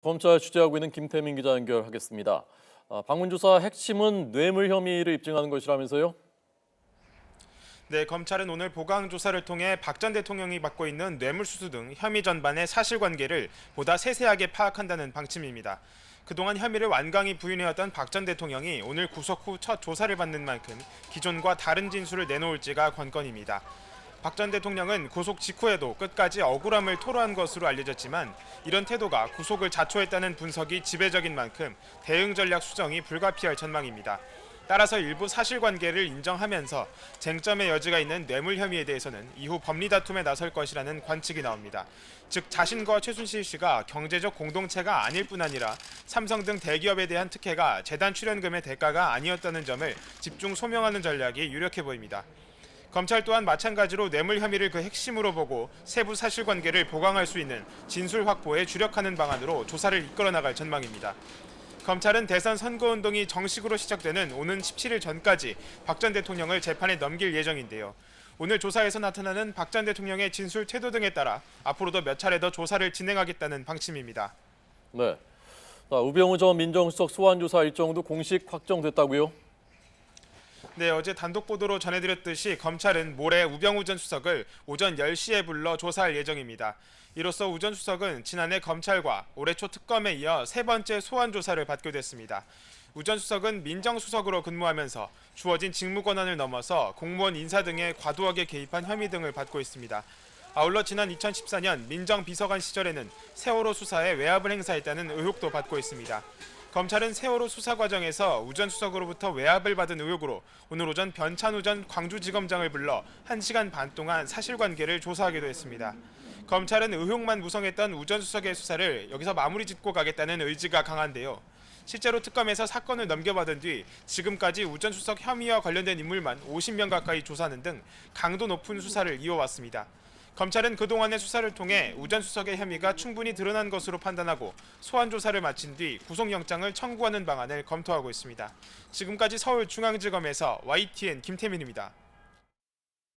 검찰 취재하고 있는 김태민 기자 연결하겠습니다. 방문 조사 핵심은 뇌물 혐의를 입증하는 것이라면서요? 네, 검찰은 오늘 보강 조사를 통해 박 전 대통령이 받고 있는 뇌물수수 등 혐의 전반의 사실관계를 보다 세세하게 파악한다는 방침입니다. 그동안 혐의를 완강히 부인해왔던 박 전 대통령이 오늘 구속 후 첫 조사를 받는 만큼 기존과 다른 진술을 내놓을지가 관건입니다. 박 전 대통령은 구속 직후에도 끝까지 억울함을 토로한 것으로 알려졌지만 이런 태도가 구속을 자초했다는 분석이 지배적인 만큼 대응 전략 수정이 불가피할 전망입니다. 따라서 일부 사실관계를 인정하면서 쟁점의 여지가 있는 뇌물 혐의에 대해서는 이후 법리 다툼에 나설 것이라는 관측이 나옵니다. 즉 자신과 최순실 씨가 경제적 공동체가 아닐 뿐 아니라 삼성 등 대기업에 대한 특혜가 재단 출연금의 대가가 아니었다는 점을 집중 소명하는 전략이 유력해 보입니다. 검찰 또한 마찬가지로 뇌물 혐의를 그 핵심으로 보고 세부 사실관계를 보강할 수 있는 진술 확보에 주력하는 방안으로 조사를 이끌어 나갈 전망입니다. 검찰은 대선 선거운동이 정식으로 시작되는 오는 17일 전까지 박 전 대통령을 재판에 넘길 예정인데요. 오늘 조사에서 나타나는 박 전 대통령의 진술 태도 등에 따라 앞으로도 몇 차례 더 조사를 진행하겠다는 방침입니다. 네. 우병우 전 민정수석 소환 조사 일정도 공식 확정됐다고요? 네, 어제 단독 보도로 전해드렸듯이 검찰은 모레 우병우 전 수석을 오전 10시에 불러 조사할 예정입니다. 이로써 우 전 수석은 지난해 검찰과 올해 초 특검에 이어 세 번째 소환 조사를 받게 됐습니다. 우 전 수석은 민정수석으로 근무하면서 주어진 직무 권한을 넘어서 공무원 인사 등에 과도하게 개입한 혐의 등을 받고 있습니다. 아울러 지난 2014년 민정비서관 시절에는 세월호 수사에 외압을 행사했다는 의혹도 받고 있습니다. 검찰은 세월호 수사 과정에서 우 전 수석으로부터 외압을 받은 의혹으로 오늘 오전 변찬우 전 광주지검장을 불러 1시간 반 동안 사실관계를 조사하기도 했습니다. 검찰은 의혹만 무성했던 우 전 수석의 수사를 여기서 마무리 짓고 가겠다는 의지가 강한데요. 실제로 특검에서 사건을 넘겨받은 뒤 지금까지 우 전 수석 혐의와 관련된 인물만 50명 가까이 조사하는 등 강도 높은 수사를 이어왔습니다. 검찰은 그동안의 수사를 통해 우 전 수석의 혐의가 충분히 드러난 것으로 판단하고 소환 조사를 마친 뒤 구속영장을 청구하는 방안을 검토하고 있습니다. 지금까지 서울중앙지검에서 YTN 김태민입니다.